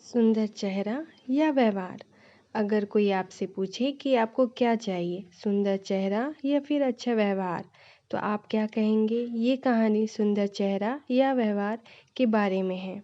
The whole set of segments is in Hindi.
सुंदर चेहरा या व्यवहार। अगर कोई आपसे पूछे कि आपको क्या चाहिए, सुंदर चेहरा या फिर अच्छा व्यवहार, तो आप क्या कहेंगे? ये कहानी सुंदर चेहरा या व्यवहार के बारे में है।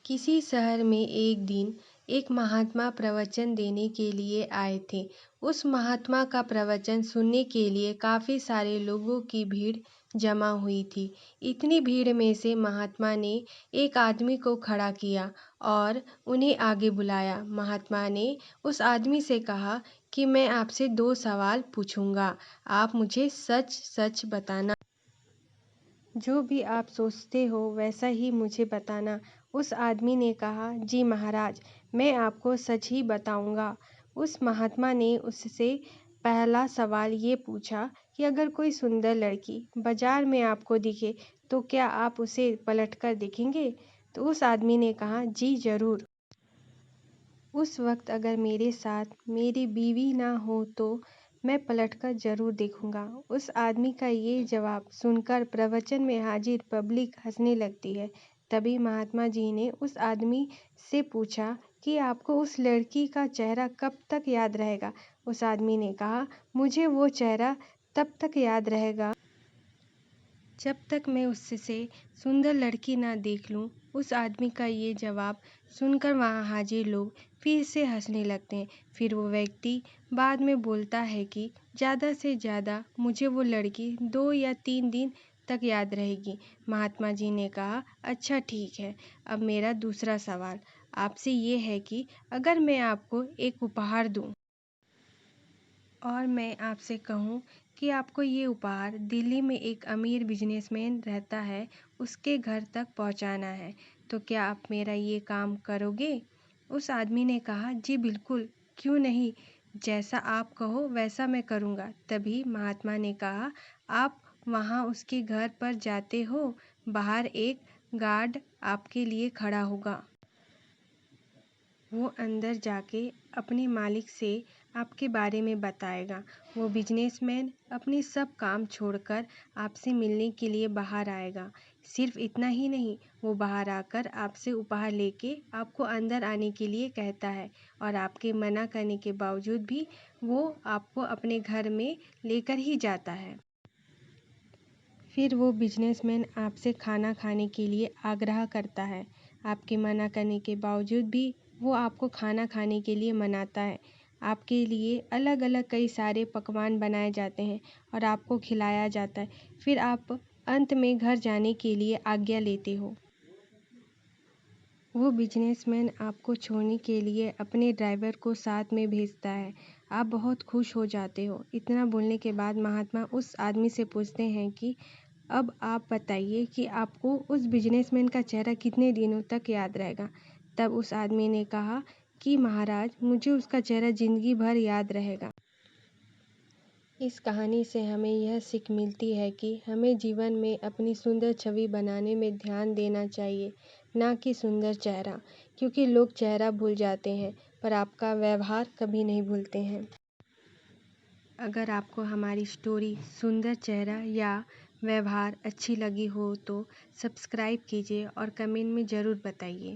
किसी शहर में एक दिन एक महात्मा प्रवचन देने के लिए आए थे। उस महात्मा का प्रवचन सुनने के लिए काफ़ी सारे लोगों की भीड़ जमा हुई थी। इतनी भीड़ में से महात्मा ने एक आदमी को खड़ा किया और उन्हें आगे बुलाया। महात्मा ने उस आदमी से कहा कि मैं आपसे 2 सवाल पूछूंगा, आप मुझे सच सच बताना। जो भी आप सोचते हो वैसा ही मुझे बताना। उस आदमी ने कहा, जी महाराज, मैं आपको सच ही बताऊंगा। उस महात्मा ने उससे पहला सवाल ये पूछा कि अगर कोई सुंदर लड़की बाजार में आपको दिखे तो क्या आप उसे पलटकर देखेंगे? तो उस आदमी ने कहा, जी जरूर। उस वक्त अगर मेरे साथ मेरी बीवी ना हो तो मैं पलटकर ज़रूर देखूंगा। उस आदमी का ये जवाब सुनकर प्रवचन में हाजिर पब्लिक हंसने लगती है। तभी महात्मा जी ने उस आदमी से पूछा कि आपको उस लड़की का चेहरा कब तक याद रहेगा? उस आदमी ने कहा, मुझे वो चेहरा तब तक याद रहेगा जब तक मैं उससे सुंदर लड़की ना देख लूं। उस आदमी का ये जवाब सुनकर वहाँ हाजिर लोग फिर से हंसने लगते हैं। फिर वो व्यक्ति बाद में बोलता है कि ज़्यादा से ज़्यादा मुझे वो लड़की 2 या 3 दिन तक याद रहेगी। महात्मा जी ने कहा, अच्छा ठीक है। अब मेरा दूसरा सवाल आपसे ये है कि अगर मैं आपको एक उपहार दूँ और मैं आपसे कहूँ कि आपको ये उपहार दिल्ली में एक अमीर बिजनेसमैन रहता है, उसके घर तक पहुँचाना है, तो क्या आप मेरा ये काम करोगे? उस आदमी ने कहा, जी बिल्कुल, क्यों नहीं, जैसा आप कहो वैसा मैं करूँगा। तभी महात्मा ने कहा, आप वहाँ उसके घर पर जाते हो, बाहर एक गार्ड आपके लिए खड़ा होगा। वो अंदर जाके अपने मालिक से आपके बारे में बताएगा। वो बिजनेसमैन अपने सब काम छोड़कर आपसे मिलने के लिए बाहर आएगा। सिर्फ इतना ही नहीं, वो बाहर आकर आपसे उपहार लेके आपको अंदर आने के लिए कहता है और आपके मना करने के बावजूद भी वो आपको अपने घर में लेकर ही जाता है। फिर वो बिजनेसमैन आपसे खाना खाने के लिए आग्रह करता है। आपके मना करने के बावजूद भी वो आपको खाना खाने के लिए मनाता है। आपके लिए अलग अलग कई सारे पकवान बनाए जाते हैं और आपको खिलाया जाता है। फिर आप अंत में घर जाने के लिए आज्ञा लेते हो। वो बिजनेसमैन आपको छोड़ने के लिए अपने ड्राइवर को साथ में भेजता है। आप बहुत खुश हो जाते हो। इतना बोलने के बाद महात्मा उस आदमी से पूछते हैं कि अब आप बताइए कि आपको उस बिजनेसमैन का चेहरा कितने दिनों तक याद रहेगा? तब उस आदमी ने कहा कि महाराज, मुझे उसका चेहरा जिंदगी भर याद रहेगा। इस कहानी से हमें यह सीख मिलती है कि हमें जीवन में अपनी सुंदर छवि बनाने में ध्यान देना चाहिए, ना कि सुंदर चेहरा, क्योंकि लोग चेहरा भूल जाते हैं पर आपका व्यवहार कभी नहीं भूलते हैं। अगर आपको हमारी स्टोरी सुंदर चेहरा या व्यवहार अच्छी लगी हो तो सब्सक्राइब कीजिए और कमेंट में ज़रूर बताइए।